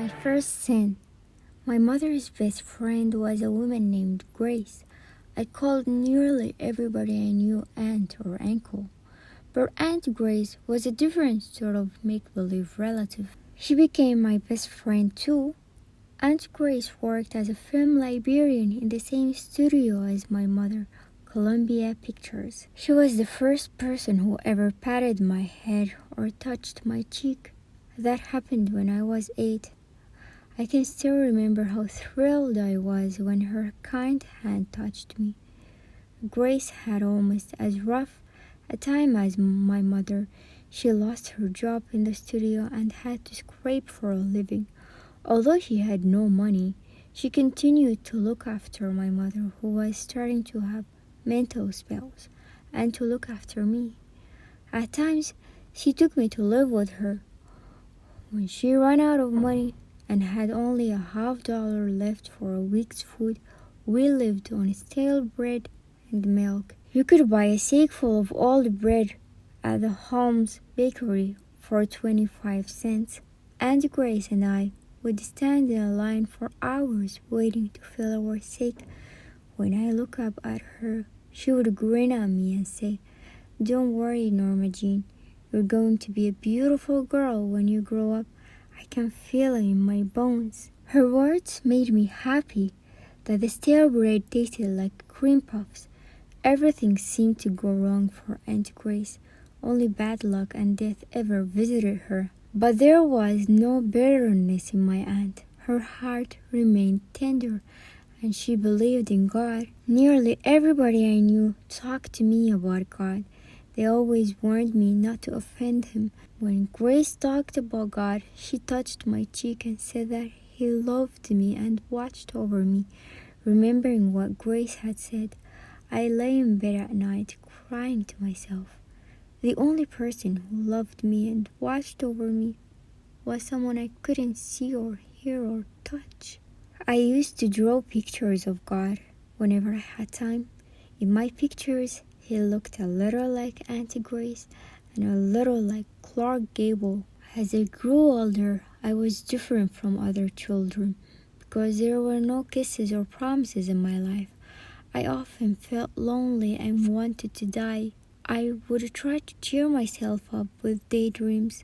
My first sin. My mother's best friend was a woman named Grace. I called nearly everybody I knew aunt or uncle. But Aunt Grace was a different sort of make-believe relative. She became my best friend too. Aunt Grace worked as a film librarian in the same studio as my mother, Columbia Pictures. She was the first person who ever patted my head or touched my cheek. That happened when I was 8. I can still remember how thrilled I was when her kind hand touched me. Grace had almost as rough a time as my mother. She lost her job in the studio and had to scrape for a living. Although she had no money, she continued to look after my mother, who was starting to have mental spells, and to look after me. At times, she took me to live with her. When she ran out of money and had only $50 left for a week's food, we lived on stale bread and milk. You could buy a sackful of old bread at the Holmes bakery for 25 cents. Aunt Grace and I would stand in a line for hours waiting to fill our sack. When I look up at her, she would grin at me and say, "Don't worry, Norma Jean. You're going to be a beautiful girl when you grow up. I can feel it in my bones." Her words made me happy that the stale bread tasted like cream puffs. Everything seemed to go wrong for Aunt Grace. Only bad luck and death ever visited her. But there was no bitterness in my aunt. Her heart remained tender, and she believed in God. Nearly everybody I knew talked to me about God. They always warned me not to offend him. When Grace talked about God, she touched my cheek and said that he loved me and watched over me. Remembering what Grace had said, I lay in bed at night crying to myself. The only person who loved me and watched over me was someone I couldn't see or hear or touch. I used to draw pictures of God whenever I had time. In my pictures, he looked a little like Aunt Grace and a little like Clark Gable. As I grew older, I was different from other children because there were no kisses or promises in my life. I often felt lonely and wanted to die. I would try to cheer myself up with daydreams.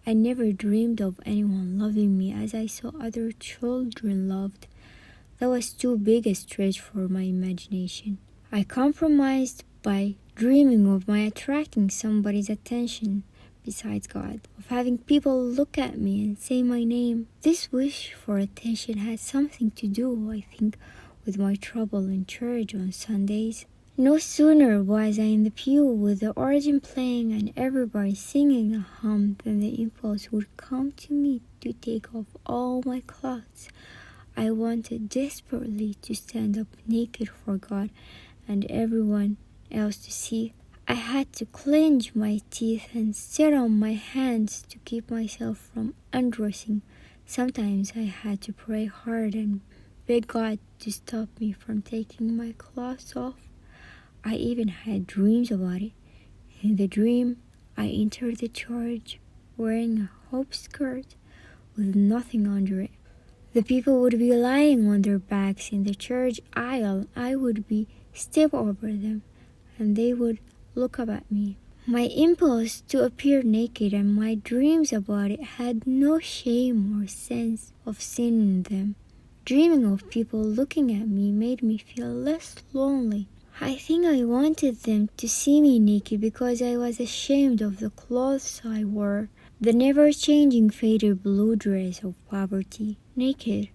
I never dreamed of anyone loving me as I saw other children loved. That was too big a stretch for my imagination. I compromised by dreaming of my attracting somebody's attention besides God, of having people look at me and say my name. This wish for attention had something to do, I think, with my trouble in church on Sundays. No sooner was I in the pew with the organ playing and everybody singing a hymn than the impulse would come to me to take off all my clothes. I wanted desperately to stand up naked for God and everyone else to see. I had to clench my teeth and sit on my hands to keep myself from undressing. Sometimes I had to pray hard and beg God to stop me from taking my clothes off. I even had dreams about it. In the dream, I entered the church wearing a hope skirt with nothing under it. The people would be lying on their backs in the church aisle. I would be step over them, and they would look up at me. My impulse to appear naked and my dreams about it had no shame or sense of sin in them. Dreaming of people looking at me made me feel less lonely. I think I wanted them to see me naked because I was ashamed of the clothes I wore, the never-changing faded blue dress of poverty. Naked,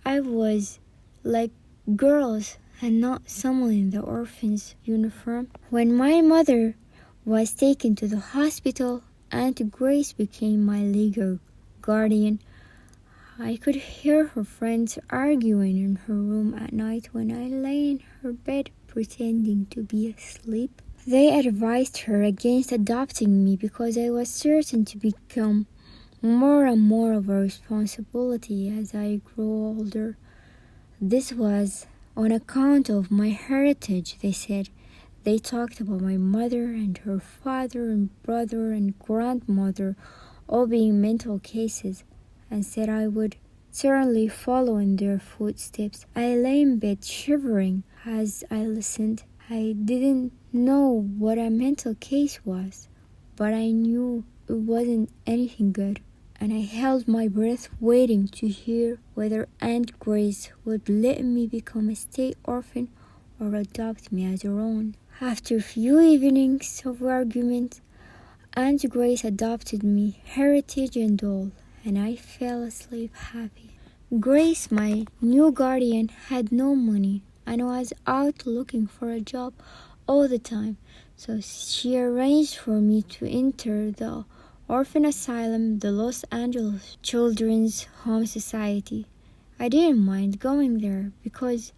I was like girls and not someone in the orphan's uniform. When my mother was taken to the hospital, Aunt Grace became my legal guardian. I could hear her friends arguing in her room at night when I lay in her bed pretending to be asleep. They advised her against adopting me because I was certain to become more and more of a responsibility as I grew older. This was on account of my heritage, they said. They talked about my mother and her father and brother and grandmother all being mental cases and said I would certainly follow in their footsteps. I lay in bed shivering as I listened. I didn't know what a mental case was, but I knew it wasn't anything good, and I held my breath waiting to hear whether Aunt Grace would let me become a state orphan or adopt me as her own. After a few evenings of argument, Aunt Grace adopted me, heritage and all, and I fell asleep happy. Grace, my new guardian, had no money and was out looking for a job all the time, so she arranged for me to enter the orphan asylum, the Los Angeles Children's Home Society. I didn't mind going there because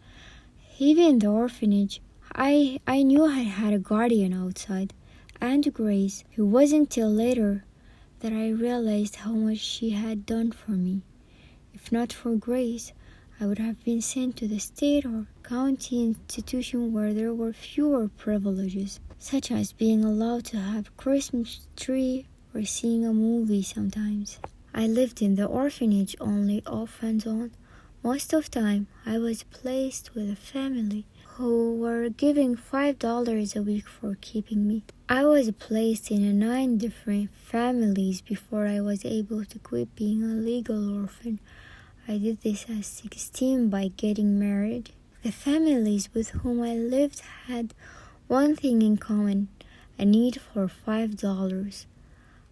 even in the orphanage, I knew I had a guardian outside, Aunt Grace. It wasn't till later that I realized how much she had done for me. If not for Grace, I would have been sent to the state or county institution where there were fewer privileges, such as being allowed to have a Christmas tree or seeing a movie sometimes. I lived in the orphanage only off and on. Most of the time, I was placed with a family who were giving $5 a week for keeping me. I was placed in 9 different families before I was able to quit being a legal orphan. I did this at 16 by getting married. The families with whom I lived had one thing in common, a need for $5.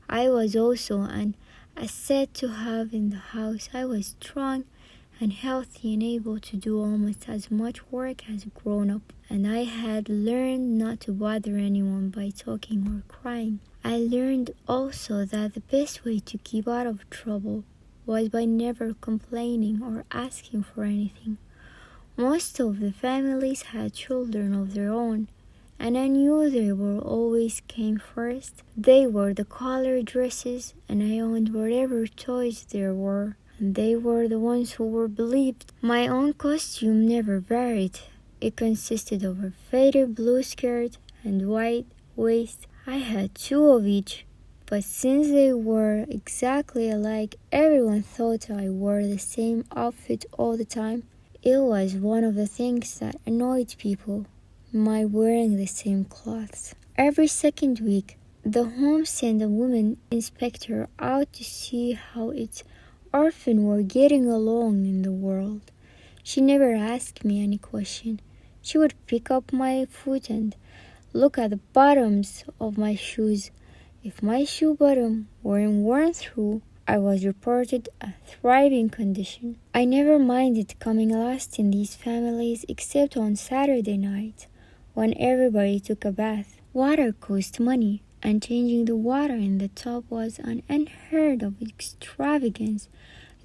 I was also an asset to have in the house. I was strong and healthy and able to do almost as much work as a grown-up, and I had learned not to bother anyone by talking or crying. I learned also that the best way to keep out of trouble was by never complaining or asking for anything. Most of the families had children of their own, and I knew they were always came first. They wore the colored dresses, and I owned whatever toys there were. And they were the ones who were believed. My own costume never varied. It consisted of a faded blue skirt and white waist. I had 2 of each, but since they were exactly alike, everyone thought I wore the same outfit all the time. It was one of the things that annoyed people, my wearing the same clothes. Every second week, the home sent a woman inspector out to see how its orphans were getting along in the world. She never asked me any question. She would pick up my foot and look at the bottoms of my shoes. If my shoe bottom weren't worn through, I was reported a thriving condition. I never minded coming last in these families except on Saturday night, when everybody took a bath. Water cost money, and changing the water in the tub was an unheard of extravagance.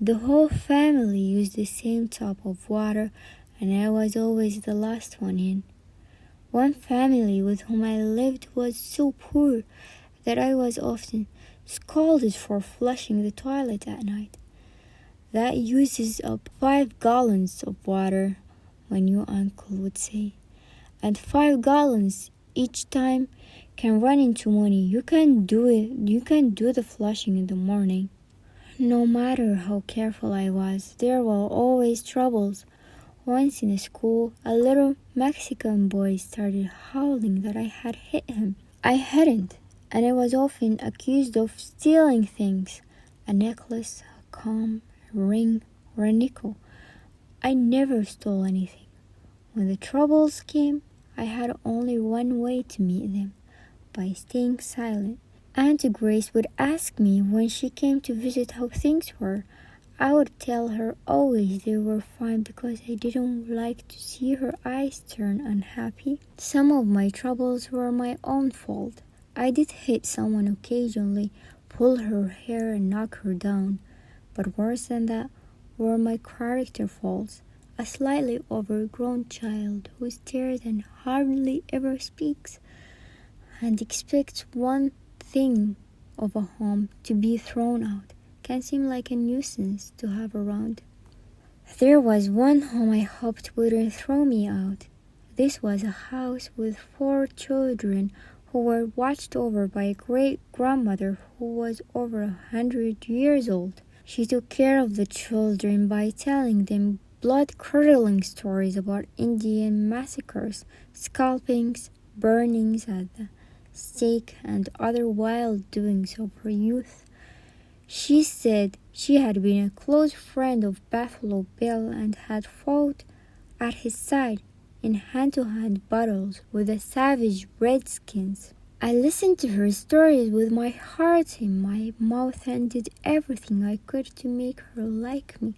The whole family used the same tub of water, and I was always the last one in. One family with whom I lived was so poor that I was often scolded for flushing the toilet at night. That uses up 5 gallons of water, my new uncle would say, and 5 gallons each time can run into money. You can do it. You can do the flushing in the morning. No matter how careful I was, there were always troubles. Once in school, a little Mexican boy started howling that I had hit him. I hadn't, and I was often accused of stealing things, a necklace, a comb, a ring, or a nickel. I never stole anything. When the troubles came, I had only one way to meet them, by staying silent. Aunt Grace would ask me when she came to visit how things were. I would tell her always they were fine because I didn't like to see her eyes turn unhappy. Some of my troubles were my own fault. I did hit someone occasionally, pull her hair and knock her down. But worse than that were my character faults. A slightly overgrown child who stares and hardly ever speaks, and expects one thing of a home to be thrown out can seem like a nuisance to have around. There was one home I hoped wouldn't throw me out. This was a house with 4 children who were watched over by a great-grandmother who was over 100 years old. She took care of the children by telling them blood-curdling stories about Indian massacres, scalpings, burnings at the stake, and other wild doings of her youth. She said she had been a close friend of Buffalo Bill and had fought at his side in hand-to-hand battles with the savage redskins. I listened to her stories with my heart in my mouth and did everything I could to make her like me.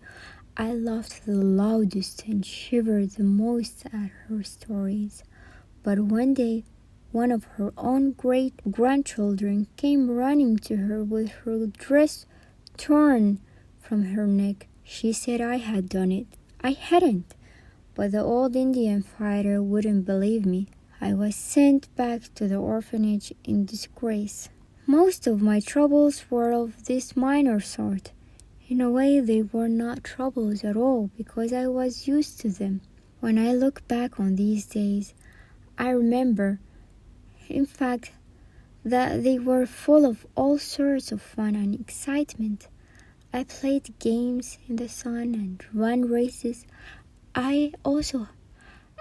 I laughed the loudest and shivered the most at her stories. But one day, one of her own great-grandchildren came running to her with her dress torn from her neck. She said I had done it. I hadn't. But the old Indian fighter wouldn't believe me. I was sent back to the orphanage in disgrace. Most of my troubles were of this minor sort. In a way, they were not troubles at all because I was used to them. When I look back on these days, I remember, in fact, that they were full of all sorts of fun and excitement. I played games in the sun and ran races. I also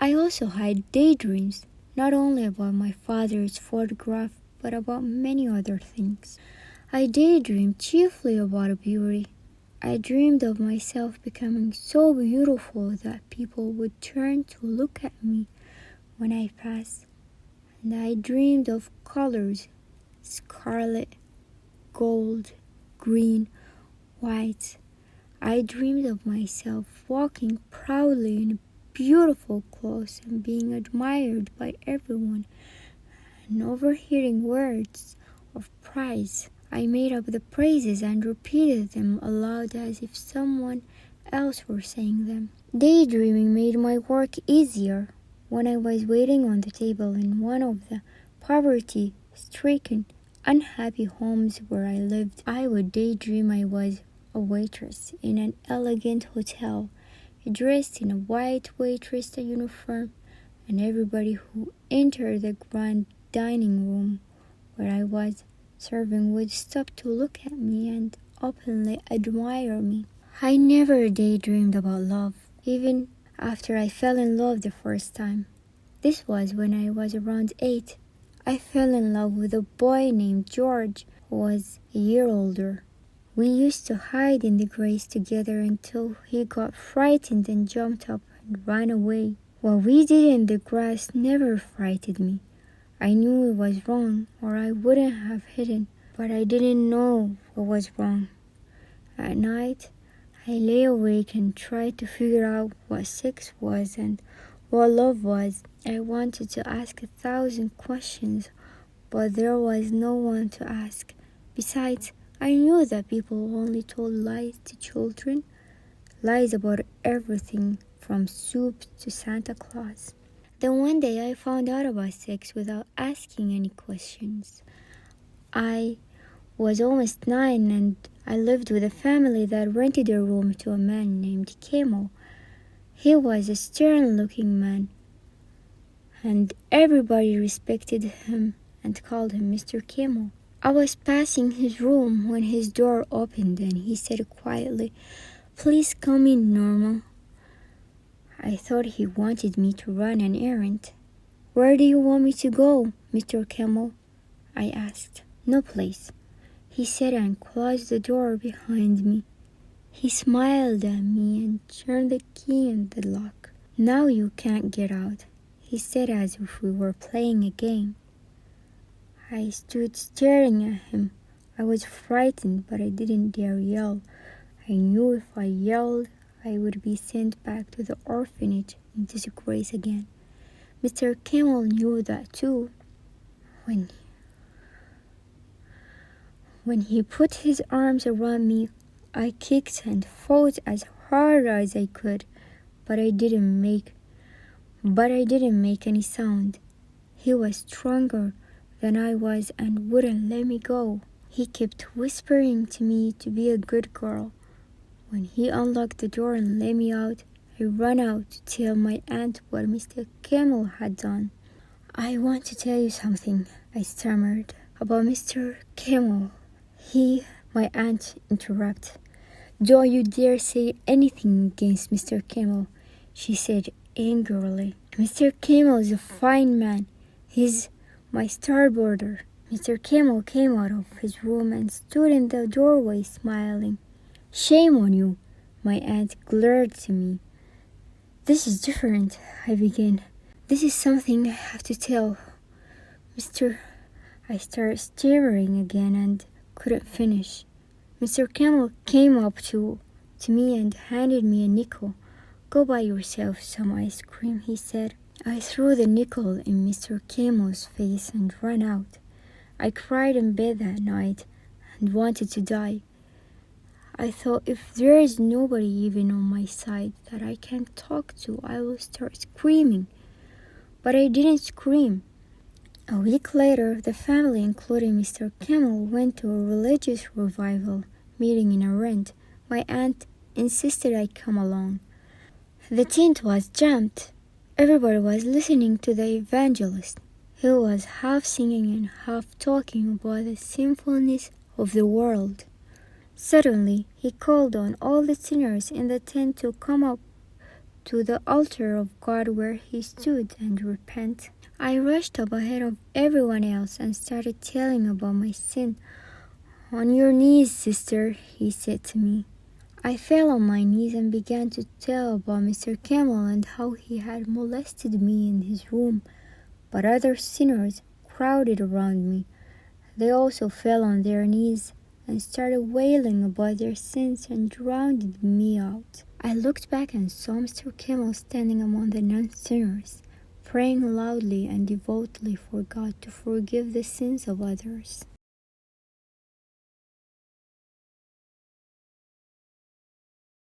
had daydreams, not only about my father's photograph, but about many other things. I daydreamed chiefly about beauty. I dreamed of myself becoming so beautiful that people would turn to look at me when I passed. And I dreamed of colors: scarlet, gold, green, white. I dreamed of myself walking proudly in beautiful clothes and being admired by everyone, and overhearing words of praise. I made up the praises and repeated them aloud as if someone else were saying them. Daydreaming made my work easier. When I was waiting on the table in one of the poverty-stricken, unhappy homes where I lived, I would daydream I was a waitress in an elegant hotel, dressed in a white waitress uniform, and everybody who entered the grand dining room where I was serving would stop to look at me and openly admire me. I never daydreamed about love, even after I fell in love the first time. This was when I was around 8. I fell in love with a boy named George, who was a year older. We used to hide in the grass together until he got frightened and jumped up and ran away. What we did in the grass never frightened me. I knew it was wrong, or I wouldn't have hidden, but I didn't know what was wrong. At night, I lay awake and tried to figure out what sex was and what love was. I wanted to ask 1,000 questions, but there was no one to ask. Besides, I knew that people only told lies to children, lies about everything from soup to Santa Claus. Then one day I found out about sex without asking any questions. I was almost 9 and I lived with a family that rented a room to a man named Camel. He was a stern-looking man, and everybody respected him and called him Mr. Camel. I was passing his room when his door opened and he said quietly, "Please come in, Norma." I thought he wanted me to run an errand. "Where do you want me to go, Mr. Camel?" I asked. "No place," he said and closed the door behind me. He smiled at me and turned the key in the lock. "Now you can't get out," he said as if we were playing a game. I stood staring at him. I was frightened, but I didn't dare yell. I knew if I yelled, I would be sent back to the orphanage in disgrace again. Mr. Camel knew that too. When he put his arms around me, I kicked and fought as hard as I could, but I didn't make any sound. He was stronger than I was and wouldn't let me go. He kept whispering to me to be a good girl. When he unlocked the door and let me out, I ran out to tell my aunt what Mr. Camel had done. "I want to tell you something," I stammered, "about Mr. Camel." My aunt interrupted. Don't you dare say anything against Mr. Camel, she said angrily. Mr. Camel is a fine man. He's my starboarder. Mr. Camel came out of his room and stood in the doorway smiling. Shame on you, my aunt glared to me. This is different, I began. This is something I have to tell. I started stammering again and couldn't finish. Mr. Camel came up to me and handed me a nickel. Go buy yourself some ice cream, he said. I threw the nickel in Mr. Camel's face and ran out. I cried in bed that night and wanted to die. I thought if there is nobody even on my side that I can talk to, I will start screaming. But I didn't scream. A week later, the family, including Mr. Camel, went to a religious revival meeting in a rent. My aunt insisted I come along. The tent was jammed. Everybody was listening to the evangelist. He was half singing and half talking about the sinfulness of the world. Suddenly, he called on all the sinners in the tent to come up to the altar of God where he stood and repent. I rushed up ahead of everyone else and started telling about my sin. On your knees, sister, he said to me. I fell on my knees and began to tell about Mr. Camel and how he had molested me in his room. But other sinners crowded around me. They also fell on their knees and started wailing about their sins and drowned me out. I looked back and saw Mr. Camel standing among the non-sinners, praying loudly and devoutly for God to forgive the sins of others.